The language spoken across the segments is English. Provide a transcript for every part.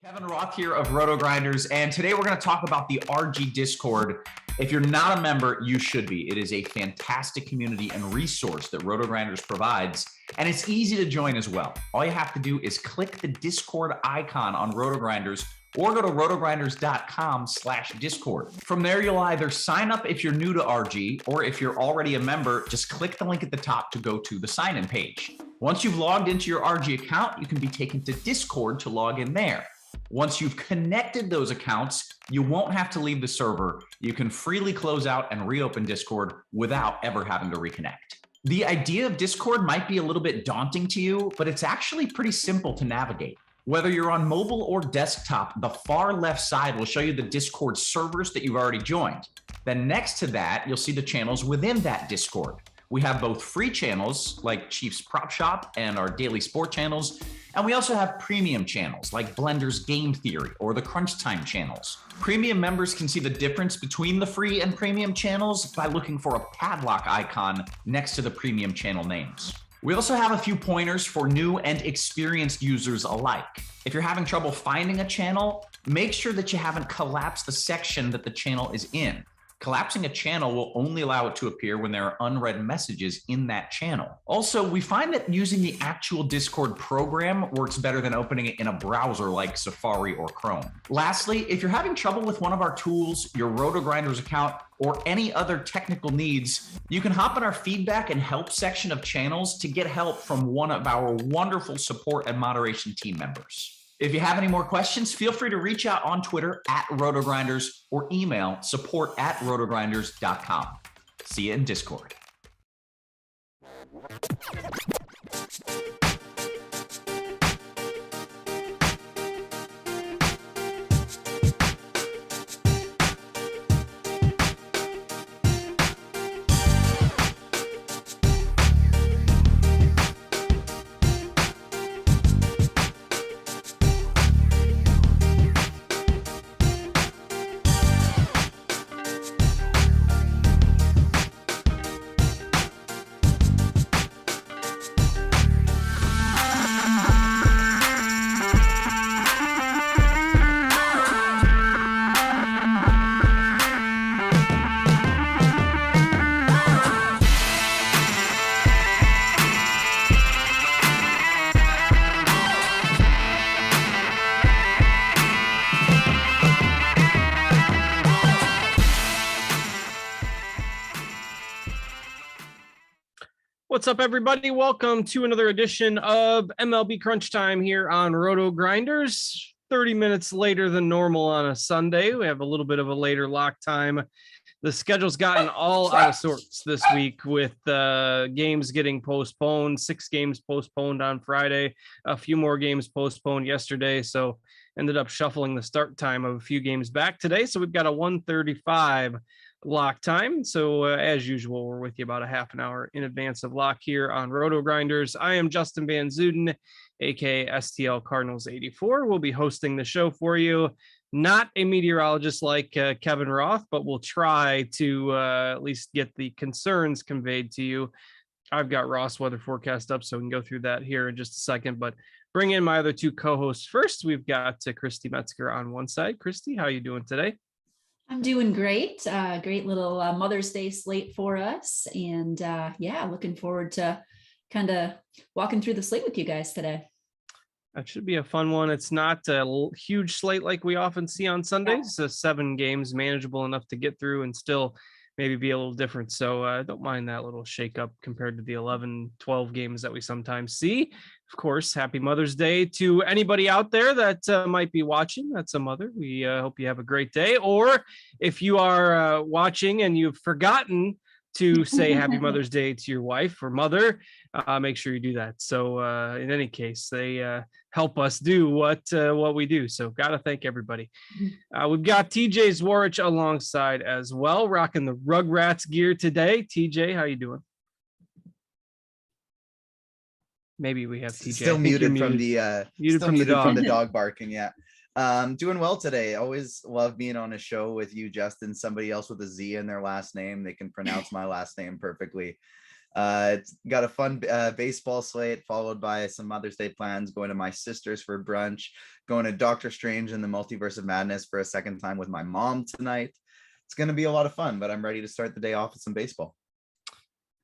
Kevin Roth here of RotoGrinders, and today we're going to talk about the RG Discord. If you're not a member, you should be. It is a fantastic community and resource that RotoGrinders provides, and it's easy to join as well. All you have to do is click the Discord icon on RotoGrinders or go to rotogrinders.com/discord. From there, you'll either sign up if you're new to RG, or if you're already a member, just click the link at the top to go to the sign-in page. Once you've logged into your RG account, you can be taken to Discord to log in there. Once you've connected those accounts, you won't have to leave the server. You can freely close out and reopen Discord without ever having to reconnect. The idea of Discord might be a little bit daunting to you, but it's actually pretty simple to navigate. Whether you're on mobile or desktop, the far left side will show you the Discord servers that you've already joined. Then next to that, you'll see the channels within that Discord. We have both free channels like Chiefs Prop Shop and our daily sport channels. And we also have premium channels like Blender's Game Theory or the Crunch Time channels. Premium members can see the difference between the free and premium channels by looking for a padlock icon next to the premium channel names. We also have a few pointers for new and experienced users alike. If you're having trouble finding a channel, make sure that you haven't collapsed the section that the channel is in. Collapsing a channel will only allow it to appear when there are unread messages in that channel. Also, we find that using the actual Discord program works better than opening it in a browser like Safari or Chrome. Lastly, if you're having trouble with one of our tools, your RotoGrinders account, or any other technical needs, you can hop in our feedback and help section of channels to get help from one of our wonderful support and moderation team members. If you have any more questions, feel free to reach out on Twitter @RotoGrinders or email support@rotogrinders.com. See you in Discord. What's up, everybody? Welcome to another edition of MLB Crunch Time here on RotoGrinders. 30 minutes later than normal on a Sunday. We have a little bit of a later lock time. The schedule's gotten all out of sorts this week with games getting postponed, 6 games postponed on Friday, a few more games postponed yesterday. So ended up shuffling the start time of a few games back today. So we've got a 1:35 lock time. So as usual, we're with you about a half an hour in advance of lock here on RotoGrinders. I am Justin Van Zuden, aka STL Cardinals 84. We'll be hosting the show for you. Not a meteorologist like Kevin Roth, but we'll try to at least get the concerns conveyed to you. I've got Ross weather forecast up, so we can go through that here in just a second. But bring in my other two co-hosts first. We've got Christy Metzger on one side. Christy, how are you doing today? I'm doing great. Great little Mother's Day slate for us. And yeah, looking forward to kind of walking through the slate with you guys today. That should be a fun one. It's not a huge slate like we often see on Sundays. So 7 games, manageable enough to get through and still maybe be a little different. So I don't mind that little shakeup compared to the 11, 12 games that we sometimes see. Of course, happy Mother's Day to anybody out there that might be watching. That's a mother. We hope you have a great day. Or if you are watching and you've forgotten to say happy Mother's Day to your wife or mother, make sure you do that. So in any case, they help us do what we do. So got to thank everybody. We've got TJ Zwarich alongside as well, rocking the Rugrats gear today. TJ, how you doing? Maybe we have TJ. Still muted from the from the dog barking. Yeah. Doing well today. Always love being on a show with you, Justin. Somebody else with a Z in their last name. They can pronounce my last name perfectly. It's got a fun baseball slate, followed by some Mother's Day plans, going to my sister's for brunch, going to Doctor Strange and the Multiverse of Madness for a second time with my mom tonight. It's going to be a lot of fun, but I'm ready to start the day off with some baseball.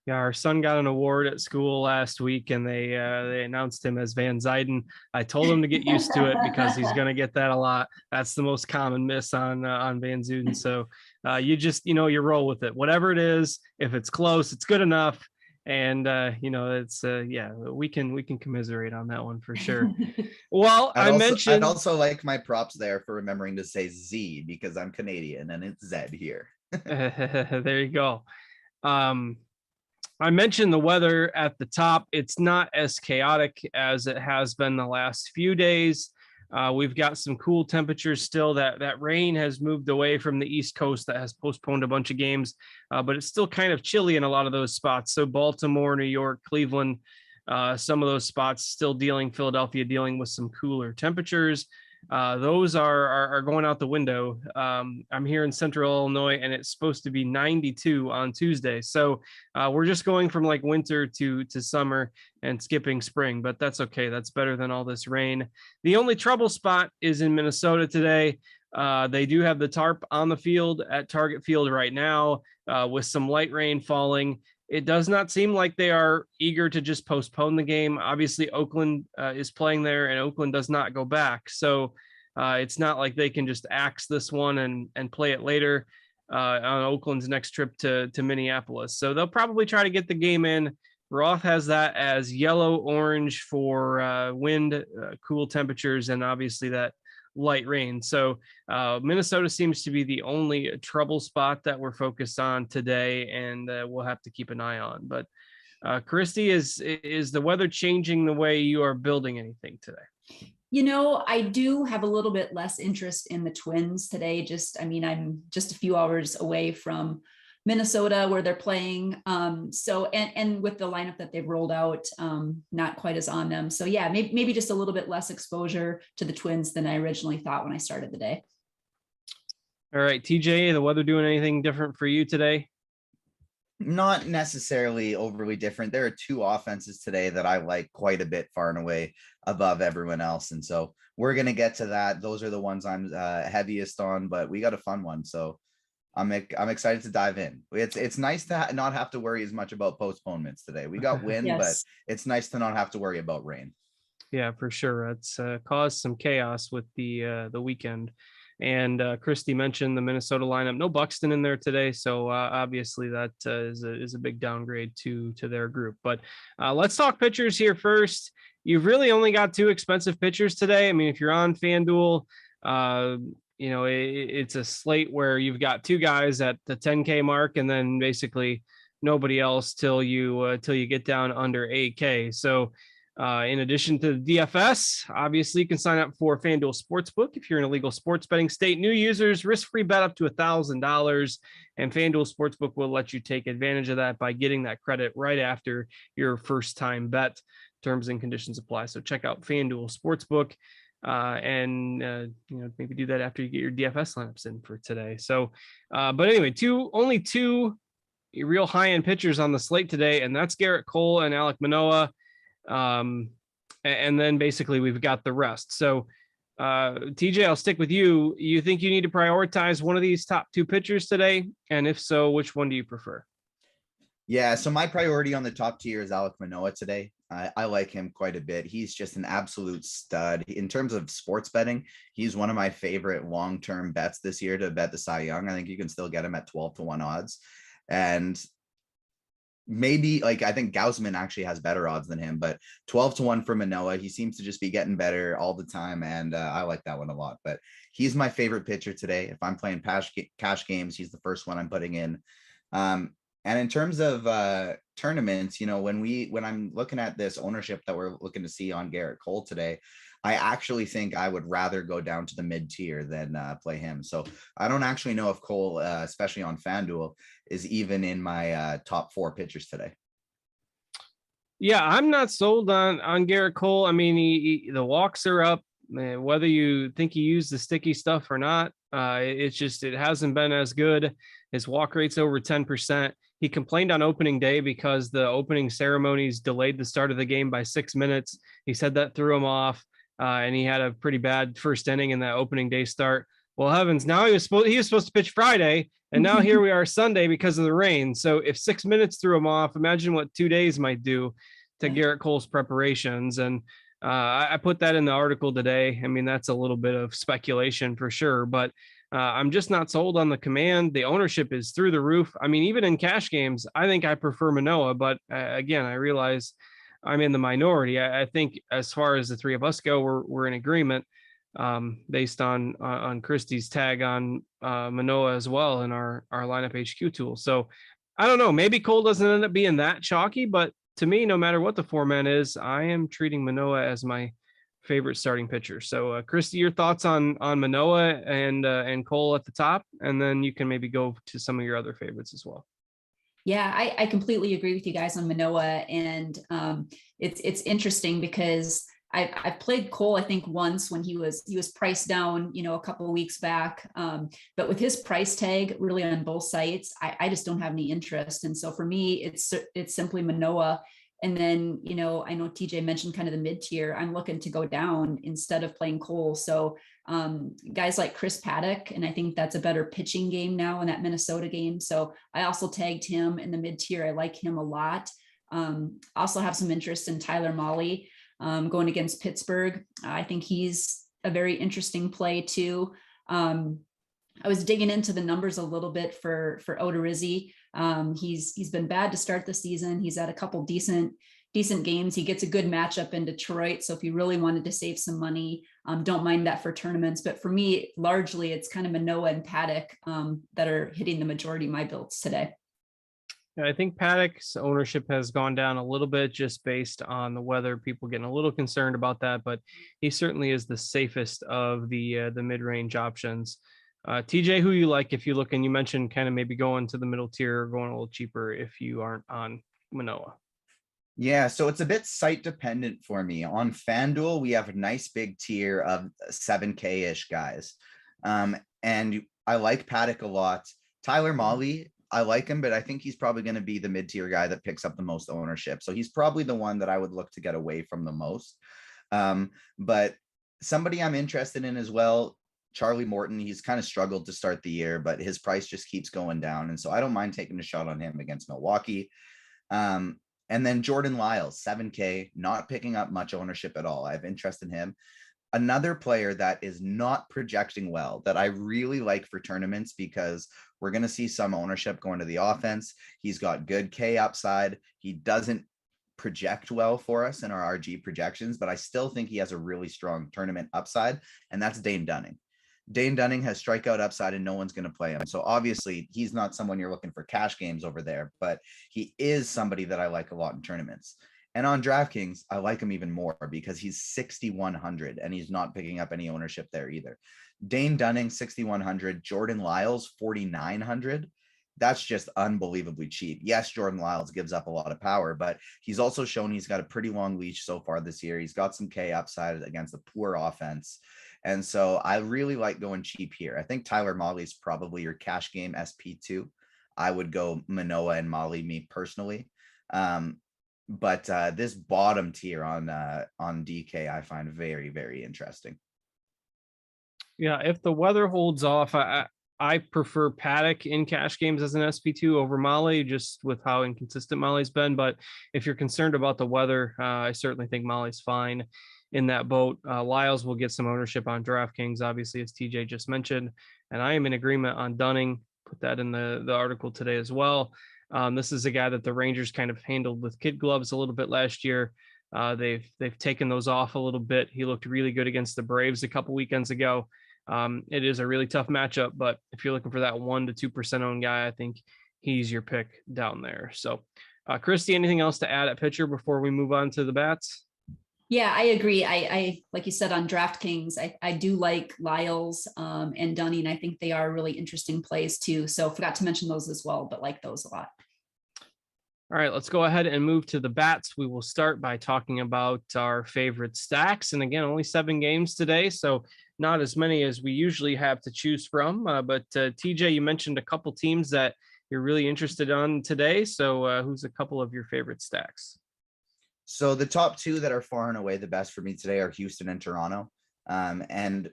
Yeah, our son got an award at school last week, and they announced him as Van Zyden. I told him to get used to it because he's going to get that a lot. That's the most common miss on Van Zyden. So you just you roll with it, whatever it is. If it's close, it's good enough. And it's we can commiserate on that one for sure. Well, I'd also like my props there for remembering to say Z because I'm Canadian and it's Z here. There you go. I mentioned the weather at the top. It's not as chaotic as it has been the last few days. We've got some cool temperatures still. That rain has moved away from the East Coast. That has postponed a bunch of games, but it's still kind of chilly in a lot of those spots. So Baltimore, New York, Cleveland, some of those spots still Philadelphia dealing with some cooler temperatures. Those are going out the window. I'm here in Central Illinois, and it's supposed to be 92 on Tuesday. So we're just going from like winter to summer and skipping spring, but that's okay. That's better than all this rain. The only trouble spot is in Minnesota today. They do have the tarp on the field at Target Field right now with some light rain falling. It does not seem like they are eager to just postpone the game. Obviously, Oakland is playing there, and Oakland does not go back. So it's not like they can just axe this one and play it later on Oakland's next trip to Minneapolis. So they'll probably try to get the game in. Roth has that as yellow-orange for wind, cool temperatures, and obviously that light rain. So Minnesota seems to be the only trouble spot that we're focused on today, and we'll have to keep an eye on. But Christy, is the weather changing the way you are building anything today? I do have a little bit less interest in the Twins today. I'm just a few hours away from Minnesota where they're playing. So with the lineup that they've rolled out, not quite as on them. So yeah, maybe just a little bit less exposure to the Twins than I originally thought when I started the day. All right, TJ, the weather doing anything different for you today? Not necessarily overly different. There are two offenses today that I like quite a bit far and away above everyone else. And so we're going to get to that. Those are the ones I'm heaviest on, but we got a fun one. So I'm excited to dive in. It's nice to not have to worry as much about postponements today. We got wind, yes, but it's nice to not have to worry about rain. Yeah, for sure. It's caused some chaos with the weekend. And Christy mentioned the Minnesota lineup. No Buxton in there today, so obviously that is a big downgrade to their group. But let's talk pitchers here first. You've really only got two expensive pitchers today. I mean, if you're on Fanduel, it's a slate where you've got two guys at the 10K mark, and then basically nobody else till you get down under 8K. So in addition to the DFS, obviously you can sign up for FanDuel Sportsbook if you're in a legal sports betting state. New users, risk-free bet up to $1,000, and FanDuel Sportsbook will let you take advantage of that by getting that credit right after your first-time bet. Terms and conditions apply. So check out FanDuel Sportsbook. And maybe do that after you get your DFS lineups in for today. So, but anyway, only two real high-end pitchers on the slate today, and that's Garrett Cole and Alek Manoah. And then basically we've got the rest. So, TJ, I'll stick with you. You think you need to prioritize one of these top two pitchers today? And if so, which one do you prefer? Yeah, so my priority on the top tier is Alek Manoah today. I like him quite a bit. He's just an absolute stud. In terms of sports betting, he's one of my favorite long-term bets this year to bet the Cy Young. I think you can still get him at 12-1 odds. And maybe I think Gausman actually has better odds than him, but 12-1 for Manoah. He seems to just be getting better all the time. And I like that one a lot, but he's my favorite pitcher today. If I'm playing cash games, he's the first one I'm putting in. And in terms of tournaments, when I'm looking at this ownership that we're looking to see on Garrett Cole today, I actually think I would rather go down to the mid tier than play him. So I don't actually know if Cole, especially on FanDuel, is even in my top four pitchers today. Yeah, I'm not sold on Garrett Cole. I mean, the walks are up. Whether you think he used the sticky stuff or not, it hasn't been as good. His walk rate's over 10%. he complained on opening day because the opening ceremonies delayed the start of the game by 6 minutes. He said that threw him off, and he had a pretty bad first inning in that opening day start. Well, heavens, now he was supposed to pitch Friday, and now here we are Sunday because of the rain. So if 6 minutes threw him off, imagine what 2 days might do to Garrett Cole's preparations. And I put that in the article today. I mean, that's a little bit of speculation for sure, but I'm just not sold on the command. The ownership is through the roof. I mean, even in cash games, I think I prefer Manoah, but again, I realize I'm in the minority. I think as far as the three of us go, we're in agreement based on Christie's tag on Manoah as well in our lineup HQ tool. So I don't know, maybe Cole doesn't end up being that chalky, but to me, no matter what the format is, I am treating Manoah as my favorite starting pitcher. So Christy, your thoughts on Manoah and Cole at the top, and then you can maybe go to some of your other favorites as well. Yeah, I completely agree with you guys on Manoah, and it's interesting because I've played Cole, I think once when he was priced down, a couple of weeks back. But with his price tag really on both sites, I just don't have any interest. And so for me, it's simply Manoah. And then, I know TJ mentioned kind of the mid tier. I'm looking to go down instead of playing Cole. So guys like Chris Paddock, and I think that's a better pitching game now in that Minnesota game. So I also tagged him in the mid tier. I like him a lot. Also have some interest in Tyler Mahle. Going against Pittsburgh. I think he's a very interesting play too. I was digging into the numbers a little bit for Odorizzi. He's been bad to start the season. He's had a couple decent games. He gets a good matchup in Detroit. So if you really wanted to save some money, don't mind that for tournaments. But for me, largely it's kind of Manoah and Paddock that are hitting the majority of my builds today. I think Paddock's ownership has gone down a little bit just based on the weather. People getting a little concerned about that, but he certainly is the safest of the mid-range options. TJ, who you like if you look, and you mentioned kind of maybe going to the middle tier or going a little cheaper if you aren't on Manoah. Yeah, so it's a bit site dependent for me. On FanDuel, we have a nice big tier of 7K-ish guys. And I like Paddock a lot. Tyler Mahle, I like him, but I think he's probably going to be the mid-tier guy that picks up the most ownership. So he's probably the one that I would look to get away from the most. But somebody I'm interested in as well, Charlie Morton, he's kind of struggled to start the year, but his price just keeps going down. And so I don't mind taking a shot on him against Milwaukee. And then Jordan Lyles, 7K, not picking up much ownership at all. I have interest in him. Another player that is not projecting well that I really like for tournaments because we're going to see some ownership going to the offense. He's got good K upside. He doesn't project well for us in our RG projections, but I still think he has a really strong tournament upside, and that's Dane Dunning. Dane Dunning has strikeout upside and no one's going to play him. So obviously he's not someone you're looking for cash games over there, but he is somebody that I like a lot in tournaments. And on DraftKings, I like him even more because he's 6,100 and he's not picking up any ownership there either. Dane Dunning, 6,100, Jordan Lyles, 4,900. That's just unbelievably cheap. Yes, Jordan Lyles gives up a lot of power, but he's also shown he's got a pretty long leash so far this year. He's got some K upside against a poor offense. And so I really like going cheap here. I think Tyler Mahle is probably your cash game SP2. I would go Manoah and Mahle, me personally. But this bottom tier on DK, I find very, very interesting. Yeah, if the weather holds off, I prefer Paddock in cash games as an SP2 over Mahle, just with how inconsistent Mahle's been. But if you're concerned about the weather, I certainly think Mahle's fine in that boat. Lyles will get some ownership on DraftKings, obviously, as TJ just mentioned. And I am in agreement on Dunning. Put that in the article today as well. This is a guy that the Rangers kind of handled with kid gloves a little bit last year. They've taken those off a little bit. He looked really good against the Braves a couple weekends ago. It is a really tough matchup, but if you're looking for that 1% to 2% owned guy, I think he's your pick down there. So, Christy, anything else to add at pitcher before we move on to the bats? Yeah, I agree. I like you said on DraftKings, I do like Lyles and Dunning. I think they are really interesting plays too. So forgot to mention those as well, but like those a lot. All right, let's go ahead and move to the bats. We will start by talking about our favorite stacks. And again, only 7 games today, so not as many as we usually have to choose from. But TJ, you mentioned a couple teams that you're really interested on today. So who's a couple of your favorite stacks? So the top two that are far and away the best for me today are Houston and Toronto. And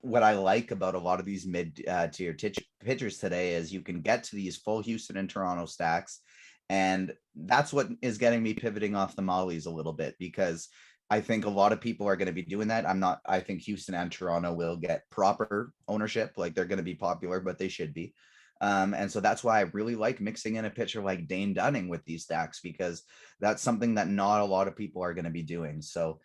what I like about a lot of these mid-tier pitchers today is you can get to these full Houston and Toronto stacks. And that's what is getting me pivoting off the Mollies a little bit, because I think a lot of people are going to be doing that. I think Houston and Toronto will get proper ownership. Like, they're going to be popular, but they should be. And so that's why I really like mixing in a pitcher like Dane Dunning with these stacks, because that's something that not a lot of people are going to be doing. So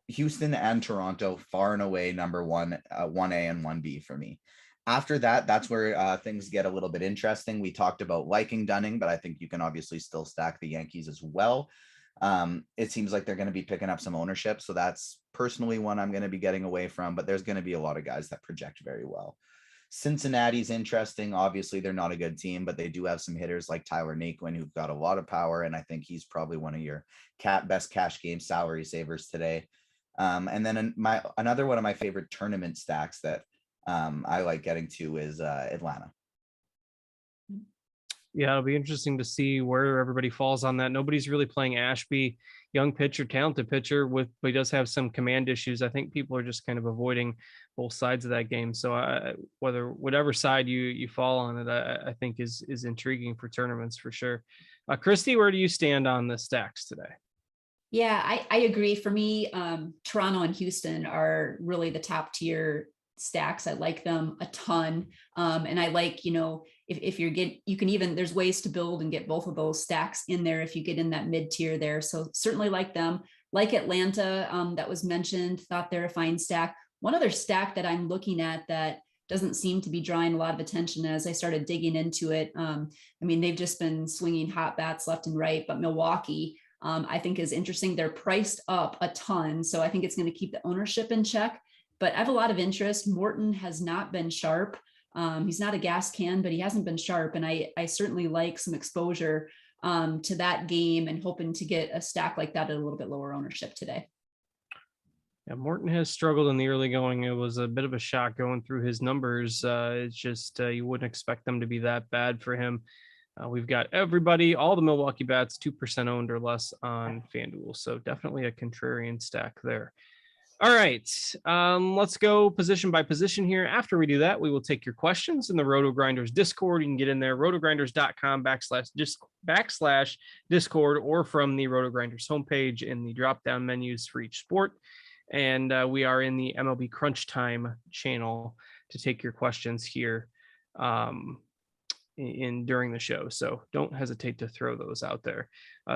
Houston and Toronto, far and away number one, 1A and 1B for me. After that, that's where things get a little bit interesting. We talked about liking Dunning, but I think you can obviously still stack the Yankees as well. It seems like they're going to be picking up some ownership. So that's personally one I'm going to be getting away from, but there's going to be a lot of guys that project very well. Cincinnati's interesting. Obviously, they're not a good team, but they do have some hitters like Tyler Naquin, who've got a lot of power. And I think he's probably one of your best cash game salary savers today. And then another one of my favorite tournament stacks that I like getting to is Atlanta. Yeah, it'll be interesting to see where everybody falls on that. Nobody's really playing Ashby, young pitcher, talented pitcher, but he does have some command issues. I think people are just kind of avoiding both sides of that game. So whatever side you fall on it, I think is intriguing for tournaments for sure. Christy, where do you stand on the stacks today? Yeah, I agree. For me, Toronto and Houston are really the top tier stacks. I like them a ton. And I like, if you can even, there's ways to build and get both of those stacks in there if you get in that mid tier there. So certainly like them. Like Atlanta, that was mentioned, thought they're a fine stack. One other stack that I'm looking at that doesn't seem to be drawing a lot of attention as I started digging into it. They've just been swinging hot bats left and right, but Milwaukee, I think is interesting. They're priced up a ton. So I think it's going to keep the ownership in check, but I have a lot of interest. Morton has not been sharp. He's not a gas can, but he hasn't been sharp. And I certainly like some exposure to that game and hoping to get a stack like that at a little bit lower ownership today. Yeah, Morton has struggled in the early going. It was a bit of a shock going through his numbers. It's just you wouldn't expect them to be that bad for him. We've got everybody, all the Milwaukee bats, 2% owned or less on FanDuel. So definitely a contrarian stack there. All right, let's go position by position here. After we do that, we will take your questions in the RotoGrinders Discord. You can get in there, rotogrinders.com/Discord, or from the RotoGrinders homepage in the drop-down menus for each sport. And we are in the MLB Crunch Time channel to take your questions here during the show. So don't hesitate to throw those out there.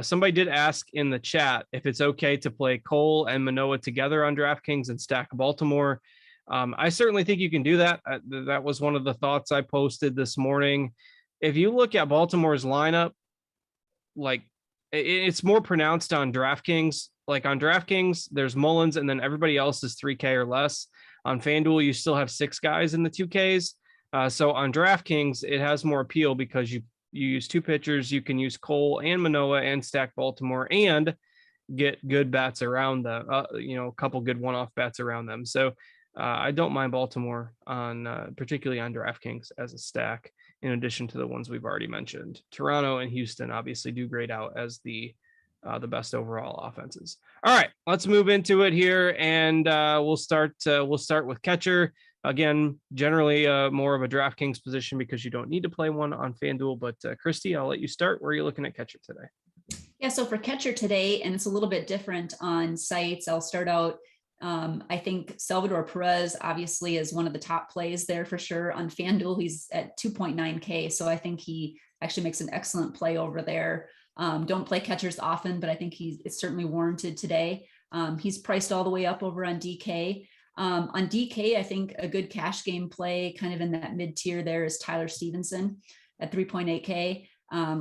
Somebody did ask in the chat if it's okay to play Cole and Manoah together on DraftKings and stack Baltimore. I certainly think you can do that. That was one of the thoughts I posted this morning. If you look at Baltimore's lineup, like it's more pronounced on DraftKings. Like on DraftKings, there's Mullins and then everybody else is 3K or less. On FanDuel, you still have 6 guys in the 2Ks. So on DraftKings, it has more appeal because you use 2 pitchers. You can use Cole and Manoah and stack Baltimore and get good bats around them, a couple good one-off bats around them. So I don't mind Baltimore on particularly on DraftKings as a stack, in addition to the ones we've already mentioned. Toronto and Houston obviously do grade out as the best overall offenses. All right, let's move into it here, and we'll start with catcher. Again, generally more of a DraftKings position because you don't need to play one on FanDuel. But Christy, I'll let you start. Where are you looking at catcher today? Yeah, so for catcher today, and it's a little bit different on sites, I'll start out. I think Salvador Perez obviously is one of the top plays there for sure. On FanDuel, he's at 2.9K. So I think he actually makes an excellent play over there. Don't play catchers often, but I think it's certainly warranted today. He's priced all the way up over on DK. On DK, I think a good cash game play kind of in that mid tier there is Tyler Stevenson at 3.8K.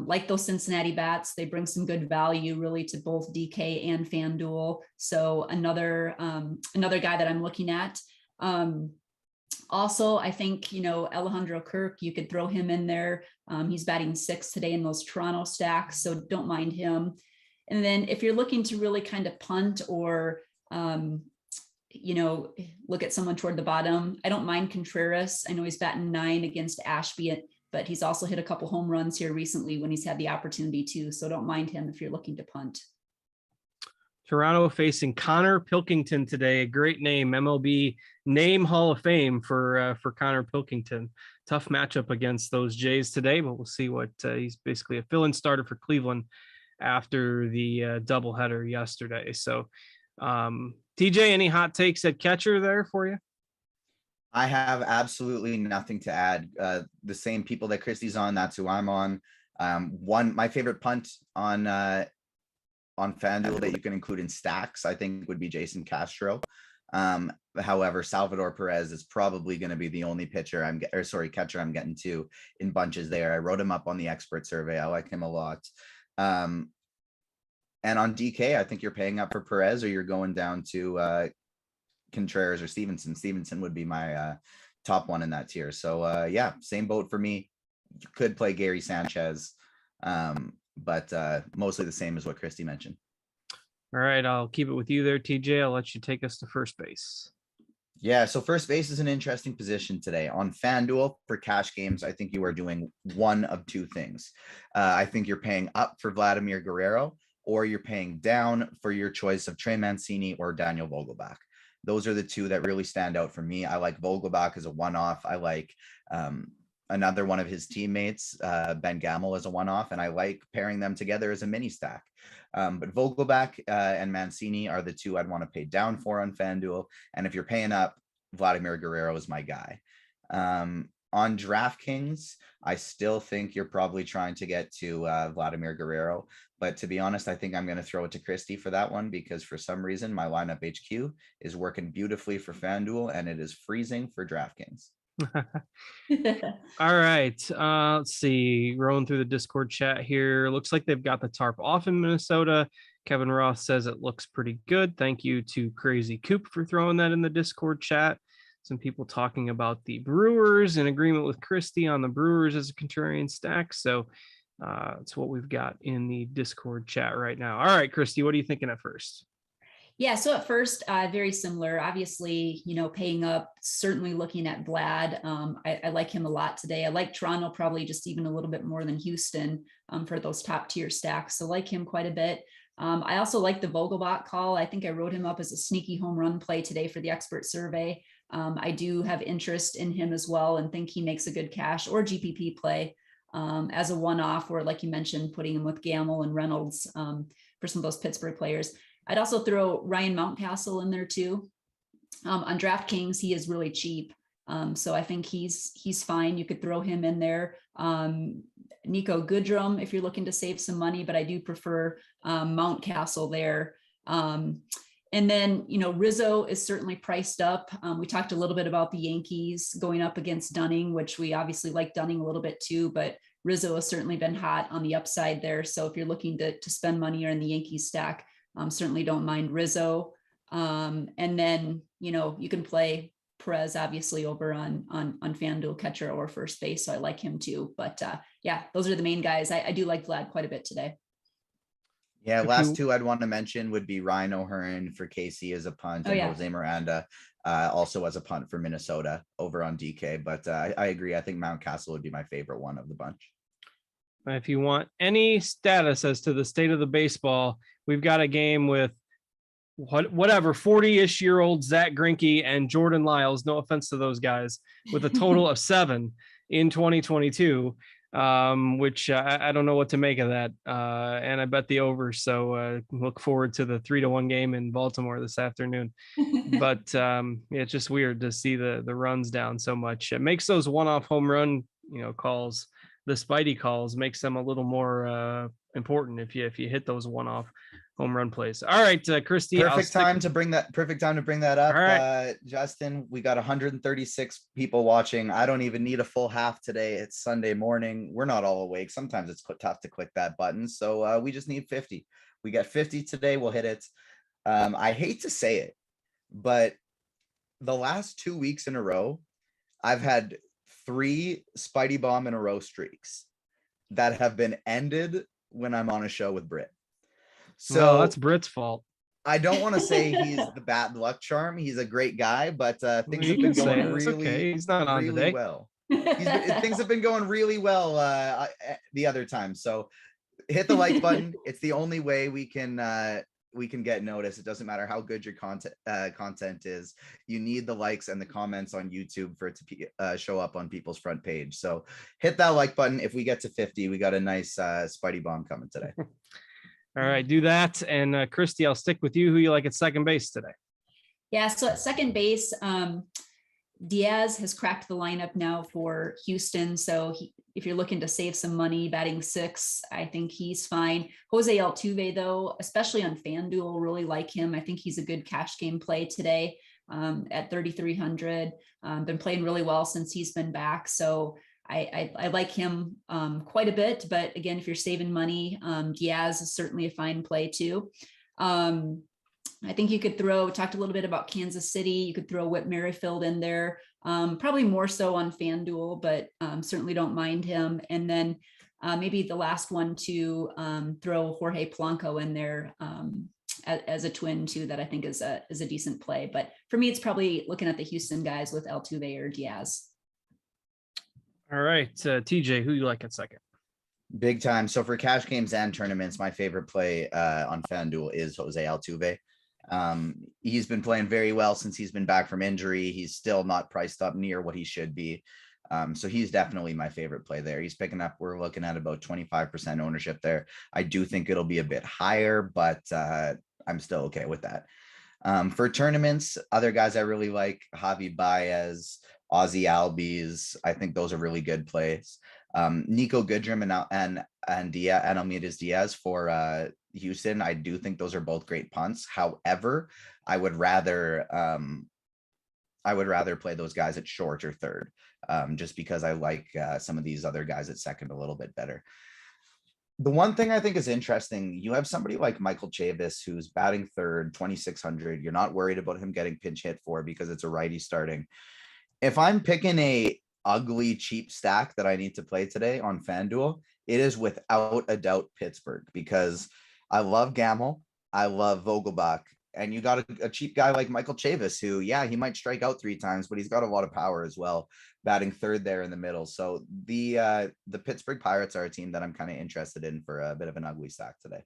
Like those Cincinnati bats, they bring some good value really to both DK and FanDuel. So another guy that I'm looking at. Also, I think, Alejandro Kirk, you could throw him in there. He's batting 6th today in those Toronto stacks, so don't mind him. And then if you're looking to really kind of punt or, look at someone toward the bottom, I don't mind Contreras. I know he's batting 9 against Ashby but he's also hit a couple home runs here recently when he's had the opportunity to. So don't mind him if you're looking to punt. Toronto facing Connor Pilkington today. A great name, MLB name Hall of Fame for Connor Pilkington. Tough matchup against those Jays today, but we'll see what he's basically a fill-in starter for Cleveland after the doubleheader yesterday. So, TJ, any hot takes at catcher there for you? I have absolutely nothing to add. The same people that Christie's on, that's who I'm on. My favorite punt on FanDuel that you can include in stacks, I think, would be Jason Castro. However, Salvador Perez is probably going to be the only catcher I'm getting to in bunches there. I wrote him up on the expert survey. I like him a lot. And on DK, I think you're paying up for Perez, or you're going down to Contreras or Stevenson. Stevenson would be my top one in that tier. So yeah, same boat for me. You could play Gary Sanchez, but mostly the same as what Christy mentioned. All right, I'll keep it with you there, TJ. I'll let you take us to first base. Yeah, so first base is an interesting position today. On FanDuel for cash games, I think you are doing one of two things. I think you're paying up for Vladimir Guerrero, or you're paying down for your choice of Trey Mancini or Daniel Vogelbach. Those are the two that really stand out for me. I like Vogelbach as a one-off. I like another one of his teammates, Ben Gamel, as a one-off, and I like pairing them together as a mini stack. But Vogelbach and Mancini are the two I'd want to pay down for on FanDuel. And if you're paying up, Vladimir Guerrero is my guy. On DraftKings, I still think you're probably trying to get to Vladimir Guerrero. But to be honest, I think I'm going to throw it to Christy for that one, because for some reason, my lineup HQ is working beautifully for FanDuel, and it is freezing for DraftKings. All right. Let's see. Rolling through the Discord chat here. Looks like they've got the tarp off in Minnesota. Kevin Roth says it looks pretty good. Thank you to Crazy Coop for throwing that in the Discord chat. Some people talking about the Brewers, in agreement with Christy on the Brewers as a contrarian stack. So that's what we've got in the Discord chat right now. All right, Christy, what are you thinking at first? Yeah, so at first, very similar. Obviously, paying up, certainly looking at Vlad. I like him a lot today. I like Toronto probably just even a little bit more than Houston for those top tier stacks. So like him quite a bit. I also like the Vogelbach call. I think I wrote him up as a sneaky home run play today for the expert survey. I do have interest in him as well and think he makes a good cash or GPP play as a one-off, or like you mentioned, putting him with Gamel and Reynolds for some of those Pittsburgh players. I'd also throw Ryan Mountcastle in there too. On DraftKings, he is really cheap. So I think he's fine. You could throw him in there. Nico Goodrum, if you're looking to save some money, but I do prefer Mountcastle there. And then, Rizzo is certainly priced up. We talked a little bit about the Yankees going up against Dunning, which we obviously like Dunning a little bit too, but Rizzo has certainly been hot on the upside there. So if you're looking to spend money or in the Yankees stack, certainly don't mind Rizzo. And then, you can play Perez obviously over on FanDuel catcher or first base. So I like him too. But yeah, those are the main guys. I do like Vlad quite a bit today. Yeah, last two I'd want to mention would be Ryan O'Hearn for KC as a punt, and Jose Miranda also as a punt for Minnesota over on DK. But I agree. I think Mountcastle would be my favorite one of the bunch. If you want any status as to the state of the baseball, we've got a game with whatever 40-ish-year-old Zach Greinke and Jordan Lyles. No offense to those guys, with a total of 7 in 2022. Which I don't know what to make of that. And I bet the over. So look forward to the 3-1 game in Baltimore this afternoon. But it's just weird to see the runs down so much. It makes those one-off home run, calls, the Spidey calls, makes them a little more important if you hit those one-off home run plays. All right, Christy. Perfect time to bring that up. All right. Justin, we got 136 people watching. I don't even need a full half today. It's Sunday morning. We're not all awake. Sometimes it's tough to click that button. So we just need 50. We got 50 today. We'll hit it. I hate to say it, but the last 2 weeks in a row, I've had 3 Spidey bomb in a row streaks that have been ended when I'm on a show with Britt. So that's Britt's fault. I don't want to say he's the bad luck charm. He's a great guy, but things have been going really, He's not on really today. well. Things have been going really well the other time. So hit the like button. It's the only way we can get noticed. It doesn't matter how good your content is. You need the likes and the comments on YouTube for it to show up on people's front page. So hit that like button. If we get to 50, we got a nice Spidey bomb coming today. All right, do that. And Christy, I'll stick with you. Who you like at second base today? Yeah, so at second base, Diaz has cracked the lineup now for Houston. So if you're looking to save some money, batting 6, I think he's fine. Jose Altuve, though, especially on Fanduel, really like him. I think he's a good cash game play today at 3,300. Been playing really well since he's been back. So I like him quite a bit. But again, if you're saving money, Diaz is certainly a fine play too. I think you could talked a little bit about Kansas City. You could throw Whit Merrifield in there, probably more so on FanDuel, but certainly don't mind him. And then maybe the last one to throw Jorge Polanco in there as a twin too, that I think is a decent play. But for me, it's probably looking at the Houston guys with Altuve or Diaz. All right, TJ, who you like at second? Big time. So for cash games and tournaments, my favorite play on FanDuel is Jose Altuve. He's been playing very well since he's been back from injury. He's still not priced up near what he should be. So he's definitely my favorite play there. He's picking up, we're looking at about 25% ownership there. I do think it'll be a bit higher, but I'm still okay with that. For tournaments, other guys I really like, Javi Baez, Ozzy Albies. I think those are really good plays. Nico Goodrum and Almeida Diaz for Houston. I do think those are both great punts. However, I would rather play those guys at short or third, just because I like some of these other guys at second a little bit better. The one thing I think is interesting, you have somebody like Michael Chavis who's batting third, 2,600. You're not worried about him getting pinch hit for because it's a righty starting. If I'm picking a ugly cheap stack that I need to play today on FanDuel, it is without a doubt Pittsburgh, because I love Gamel, I love Vogelbach, and you got a cheap guy like Michael Chavis who, yeah, he might strike out 3 times, but he's got a lot of power as well, batting third there in the middle. So the Pittsburgh Pirates are a team that I'm kind of interested in for a bit of an ugly stack today.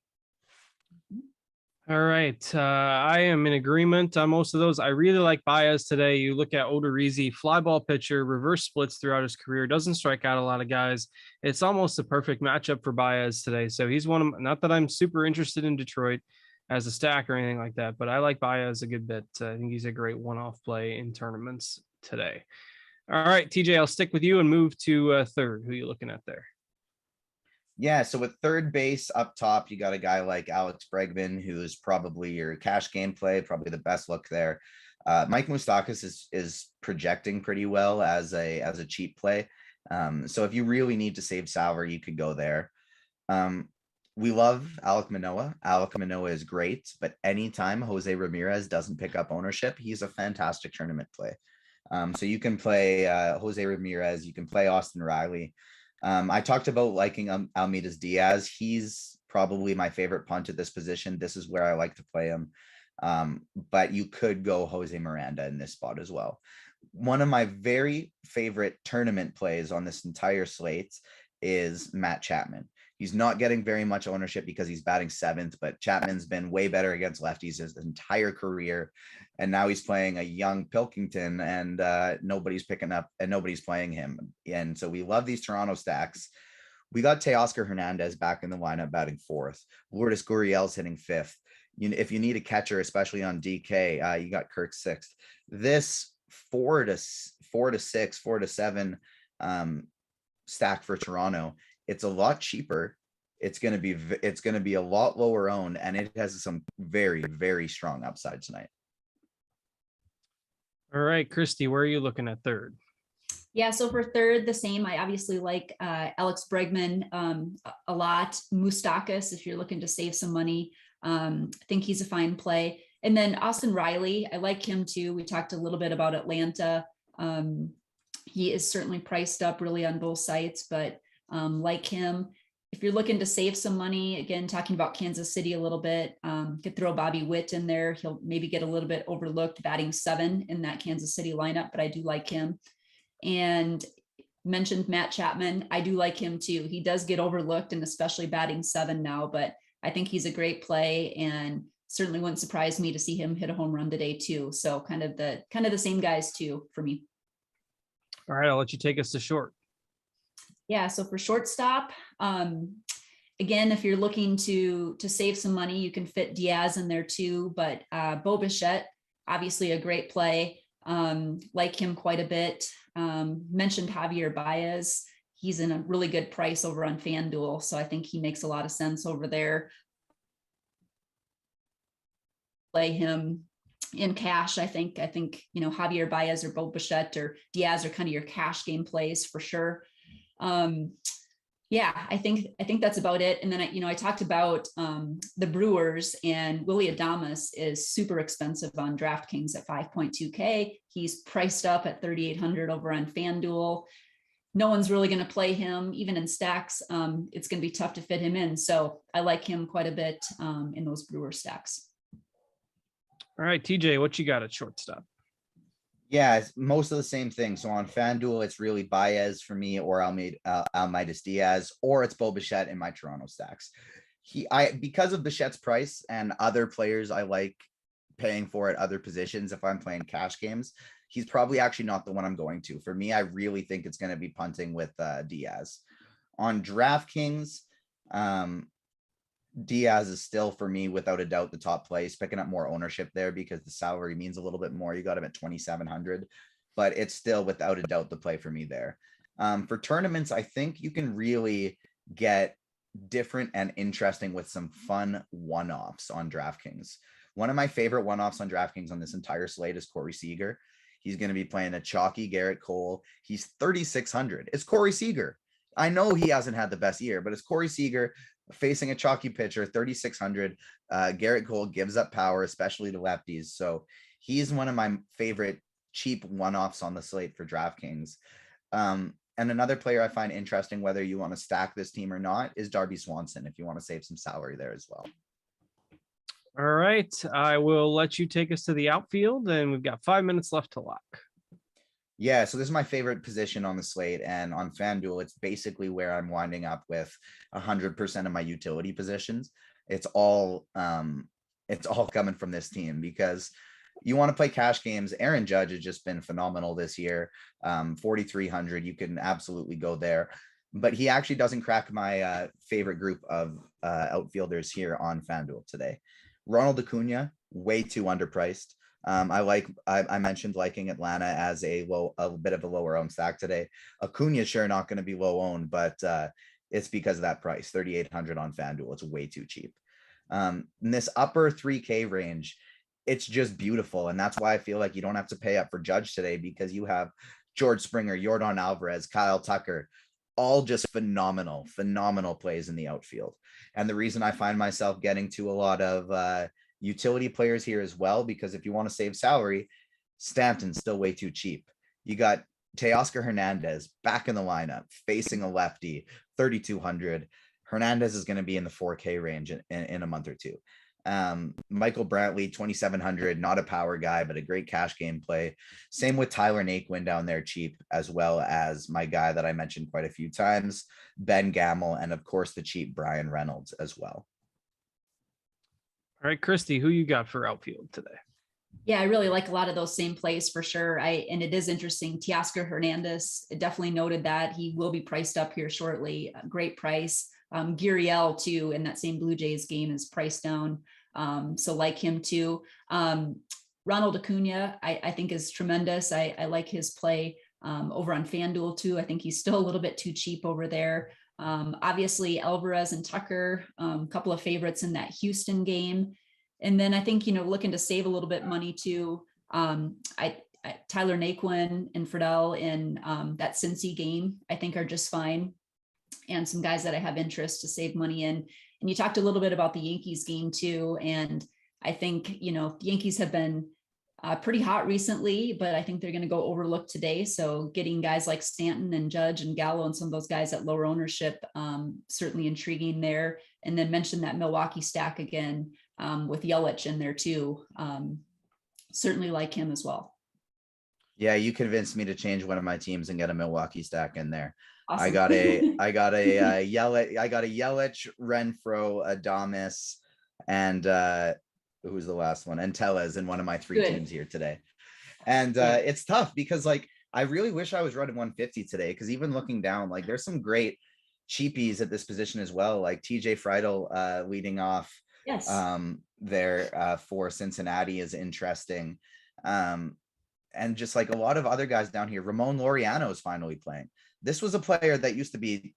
All right. I am in agreement on most of those. I really like Baez today. You look at Odorizzi, fly ball pitcher, reverse splits throughout his career, doesn't strike out a lot of guys. It's almost a perfect matchup for Baez today. So he's one of, not that I'm super interested in Detroit as a stack or anything like that, but I like Baez a good bit. I think he's a great one-off play in tournaments today. All right, TJ, I'll stick with you and move to third. Who are you looking at there? Yeah, so with third base up top, you got a guy like Alex Bregman, who's probably your cash game play, probably the best look there. Mike Moustakas is projecting pretty well as a cheap play. So if you really need to save salary, you could go there. We love Alek Manoah. Alek Manoah is great, but anytime Jose Ramirez doesn't pick up ownership, he's a fantastic tournament play. So you can play Jose Ramirez, you can play Austin Riley. I talked about liking Almeida Diaz. He's probably my favorite punt at this position. This is where I like to play him. But you could go Jose Miranda in this spot as well. One of my very favorite tournament plays on this entire slate is Matt Chapman. He's not getting very much ownership because he's batting 7th, but Chapman's been way better against lefties his entire career. And now he's playing a young Pilkington, and nobody's picking up and nobody's playing him. And so we love these Toronto stacks. We got Teoscar Hernandez back in the lineup batting 4th. Lourdes Gurriel's hitting 5th. If you need a catcher, especially on DK, you got Kirk 6th. This 4 to 6, 4 to 7 stack for Toronto, it's a lot cheaper. It's going to be a lot lower owned, and it has some very, very strong upside tonight. All right, Christy, where are you looking at third? Yeah, so for third, the same. I obviously like Alex Bregman a lot. Moustakas, if you're looking to save some money, I think he's a fine play. And then Austin Riley, I like him too. We talked a little bit about Atlanta. He is certainly priced up really on both sites, but like him. If you're looking to save some money, again, talking about Kansas City a little bit, could throw Bobby Witt in there. He'll maybe get a little bit overlooked, batting 7 in that Kansas City lineup, but I do like him. And mentioned Matt Chapman. I do like him too. He does get overlooked, and especially batting 7 now, but I think he's a great play, and certainly wouldn't surprise me to see him hit a home run today too. So kind of the same guys too for me. All right, I'll let you take us to short. Yeah. So for shortstop, again, if you're looking to save some money, you can fit Diaz in there too, but Bo Bichette, obviously a great play. Like him quite a bit. Mentioned Javier Baez. He's in a really good price over on Fanduel, so I think he makes a lot of sense over there. Play him in cash. I think Javier Baez or Bo Bichette or Diaz are kind of your cash game plays for sure. Yeah, I think that's about it. And then I talked about the Brewers, and Willy Adames is super expensive on DraftKings at 5.2K. He's priced up at 3,800 over on FanDuel. No one's really going to play him, even in stacks. It's going to be tough to fit him in. So I like him quite a bit in those Brewer stacks. All right, TJ, what you got at shortstop? Yeah, it's most of the same thing. So on FanDuel, it's really Baez for me, or Almeidas Diaz, or it's Bo Bichette in my Toronto stacks. Because of Bichette's price and other players I like paying for at other positions, if I'm playing cash games, he's probably actually not the one I'm going to. For me, I really think it's going to be punting with Diaz. On DraftKings, Diaz is still, for me, without a doubt, the top place, picking up more ownership there because the salary means a little bit more. You got him at 2,700, but it's still without a doubt the play for me there. For tournaments, I think you can really get different and interesting with some fun one-offs on DraftKings. One of my favorite one-offs on DraftKings on this entire slate is Corey Seager. He's going to be playing a chalky Garrett Cole. He's 3,600. It's Corey Seager. I know he hasn't had the best year, but it's Corey Seager facing a chalky pitcher, 3,600. Garrett Cole gives up power, especially to lefties. So he's one of my favorite cheap one-offs on the slate for DraftKings. And another player I find interesting, whether you want to stack this team or not, is Darby Swanson, if you want to save some salary there as well. All right, I will let you take us to the outfield, and we've got 5 minutes left to lock. Yeah, so this is my favorite position on the slate, and on FanDuel, it's basically where I'm winding up with 100% of my utility positions. It's all coming from this team because you want to play cash games. Aaron Judge has just been phenomenal this year. 4,300, you can absolutely go there, but he actually doesn't crack my favorite group of outfielders here on FanDuel today. Ronald Acuna, way too underpriced. I mentioned liking Atlanta as a bit of a lower owned stack today. Acuna sure not going to be low owned, but it's because of that price, 3,800 on FanDuel. It's way too cheap. In this upper 3K range, it's just beautiful. And that's why I feel like you don't have to pay up for Judge today, because you have George Springer, Yordan Alvarez, Kyle Tucker, all just phenomenal plays in the outfield. And the reason I find myself getting to a lot of utility players here as well, because if you want to save salary, Stanton's still way too cheap. You got Teoscar Hernandez back in the lineup facing a lefty, 3,200. Hernandez is going to be in the 4K range in a month or two. Michael Brantley, 2,700, not a power guy, but a great cash game play. Same with Tyler Naquin down there cheap, as well as my guy that I mentioned quite a few times, Ben Gamel, and of course the cheap Brian Reynolds as well. All right, Christy, who you got for outfield today? Yeah, I really like a lot of those same plays for sure. And it is interesting. Teoscar Hernandez, definitely noted that he will be priced up here shortly. Great price. Gurriel too, in that same Blue Jays game, is priced down. So like him too. Ronald Acuna, I think is tremendous. I like his play over on FanDuel too. I think he's still a little bit too cheap over there. Obviously Alvarez and Tucker, a couple of favorites in that Houston game. And then I think, looking to save a little bit money too. Tyler Naquin and Friedel in that Cincy game, I think are just fine. And some guys that I have interest to save money in. And you talked a little bit about the Yankees game too. And I think, the Yankees have been pretty hot recently, but I think they're going to go overlooked today. So getting guys like Stanton and Judge and Gallo and some of those guys at lower ownership, certainly intriguing there. And then mention that Milwaukee stack again with Yelich in there too. Certainly like him as well. Yeah, you convinced me to change one of my teams and get a Milwaukee stack in there. Awesome. I got a Yelich, Renfro, Adames, and who's the last one? And Tellez in one of my 3 Good. teams here today. And Yeah. it's tough because like I really wish I was running 150 today, because even looking down, like there's some great cheapies at this position as well, like TJ Friedel leading off Yes. there for Cincinnati is interesting. And just like a lot of other guys down here, Ramon Laureano is finally playing. This was a player that used to be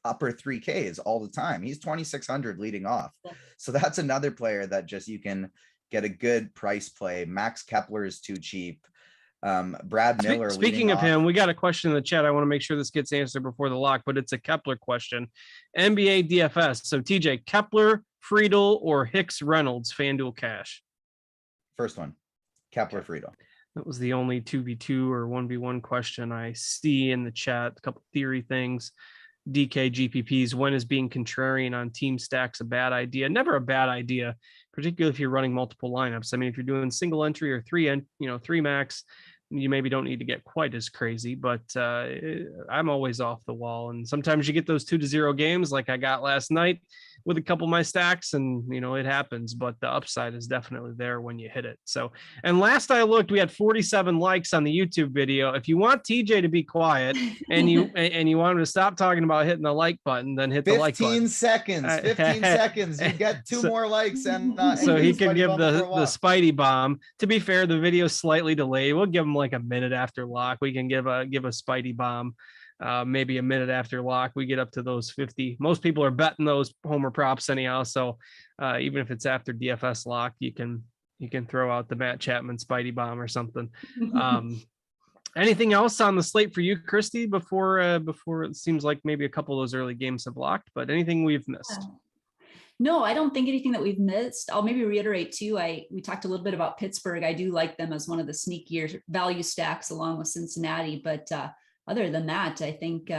upper 3Ks all the time. He's 2,600 leading off. So that's another player that just you can get a good price play. Max Kepler is too cheap. Brad Miller. Speaking of him, we got a question in the chat. I want to make sure this gets answered before the lock, but it's a Kepler question. NBA DFS. So TJ, Kepler, Friedel, or Hicks Reynolds, FanDuel Cash? First one, Kepler Friedel. That was the only 2v2 or 1v1 question I see in the chat. A couple theory things. DK GPPs. When is being contrarian on team stacks a bad idea? Never a bad idea, particularly if you're running multiple lineups. I mean, if you're doing single entry or three max, you maybe don't need to get quite as crazy, but I'm always off the wall. And sometimes you get those 2-0 games like I got last night with a couple of my stacks, and it happens, but the upside is definitely there when you hit it. So, and last I looked, we had 47 likes on the YouTube video. If you want TJ to be quiet and you want him to stop talking about hitting the like button, then hit the like button. 15 seconds, 15 seconds. You get two more likes and so he can give the Spidey bomb. To be fair, the video's slightly delayed. We'll give him like a minute after lock. We can give a Spidey bomb. Maybe a minute after lock, we get up to those 50. Most people are betting those homer props anyhow. So even if it's after DFS lock, you can throw out the Matt Chapman Spidey bomb or something. Anything else on the slate for you, Christy, before it seems like maybe a couple of those early games have locked, but anything we've missed? No, I don't think anything that we've missed. I'll maybe reiterate too. We talked a little bit about Pittsburgh. I do like them as one of the sneakier value stacks along with Cincinnati, but other than that, I think,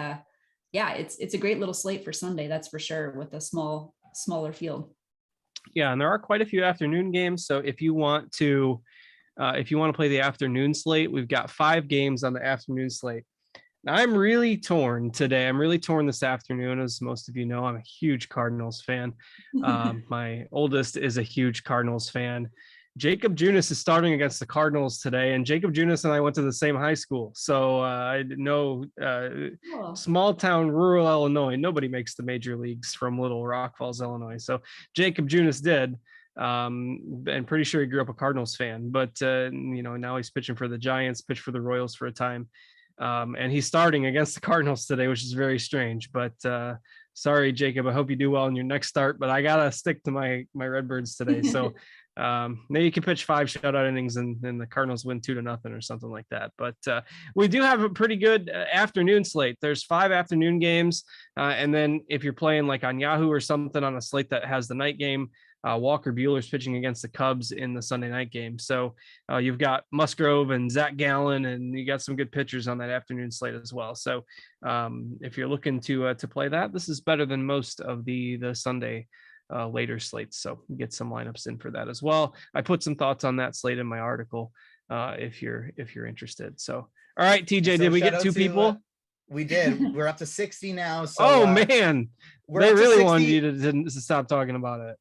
it's a great little slate for Sunday. That's for sure, with a smaller field. Yeah. And there are quite a few afternoon games. So if you want to play the afternoon slate, we've got 5 games on the afternoon slate. Now, I'm really torn today. I'm really torn this afternoon. As most of you know, I'm a huge Cardinals fan. My oldest is a huge Cardinals fan. Jacob Junis is starting against the Cardinals today, and Jacob Junis and I went to the same high school. So I know small town, rural Illinois, nobody makes the major leagues from Little Rock Falls, Illinois. So Jacob Junis did. And pretty sure he grew up a Cardinals fan, but now he's pitching for the Giants, pitched for the Royals for a time. And he's starting against the Cardinals today, which is very strange, but sorry, Jacob, I hope you do well in your next start, but I got to stick to my Redbirds today. So maybe you can pitch 5 shutout innings and then the Cardinals win 2-0 or something like that. But we do have a pretty good afternoon slate. There's 5 afternoon games. And then if you're playing like on Yahoo or something on a slate that has the night game, Walker Buehler's pitching against the Cubs in the Sunday night game. So you've got Musgrove and Zach Gallen, and you got some good pitchers on that afternoon slate as well. So if you're looking to play that, this is better than most of the Sunday later slates. So get some lineups in for that as well. I put some thoughts on that slate in my article if you're interested. So, all right, TJ, did we get 2 people? We did. We're up to 60 now. So, man, they really wanted you to stop talking about it.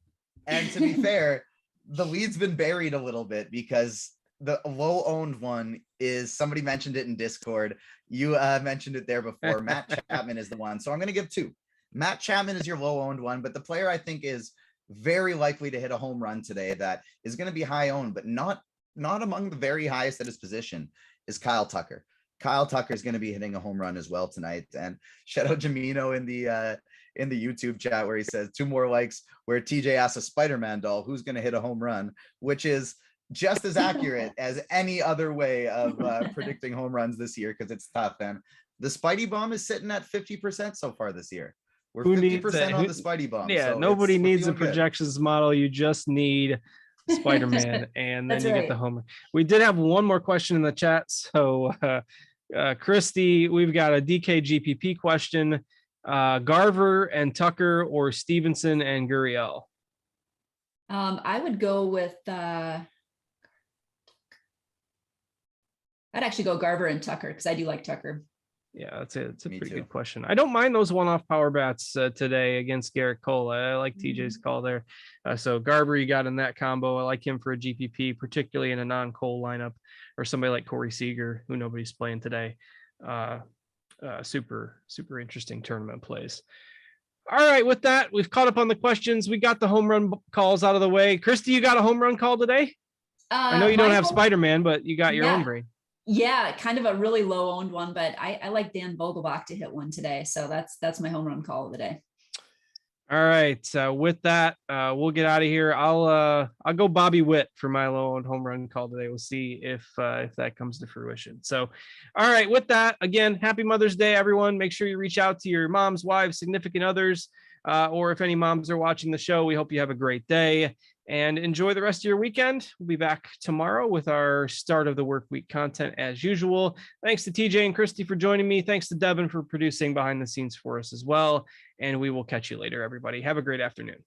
And to be fair, the lead's been buried a little bit because the low owned one is, somebody mentioned it in Discord. You mentioned it there before. Matt Chapman is the one. So I'm going to give 2. Matt Chapman is your low owned one, but the player I think is very likely to hit a home run today that is going to be high owned, but not among the very highest at his position, is Kyle Tucker. Kyle Tucker is going to be hitting a home run as well tonight. And shout out Jamino in the YouTube chat where he says 2 more likes, where TJ asks a Spider-Man doll who's going to hit a home run, which is just as accurate as any other way of predicting home runs this year, because it's tough. And the Spidey bomb is sitting at 50% so far this year. We're 50% on the Spidey bomb. Yeah, so nobody needs a projections model. You just need Spider-Man, and then you get the home run. We did have one more question in the chat. So Christy, we've got a DK GPP question. Garver and Tucker, or Stevenson and Gurriel? I would go with I'd actually go Garver and Tucker because I do like Tucker. Yeah, it's a Me pretty too. good question. I don't mind those one-off power bats today against Garrett Cole. I like TJ's call there. So Garber, you got in that combo. I like him for a GPP, particularly in a non-Cole lineup, or somebody like Corey Seager, who nobody's playing today. Super interesting tournament plays. All right, with that, we've caught up on the questions. We got the home run calls out of the way. Christy, you got a home run call today? I know you don't have Spider-Man, but you got your own brain. Yeah, kind of a really low owned one, but I like Dan Vogelbach to hit one today. So that's my home run call of the day. All right. With that, we'll get out of here. I'll go Bobby Witt for my low owned home run call today. We'll see if that comes to fruition. So, all right. With that, again, happy Mother's Day, everyone. Make sure you reach out to your moms, wives, significant others, or if any moms are watching the show, we hope you have a great day and enjoy the rest of your weekend. We'll be back tomorrow with our start of the work week content as usual. Thanks to TJ and Christy for joining me. Thanks to Devin for producing behind the scenes for us as well. And we will catch you later, everybody. Have a great afternoon.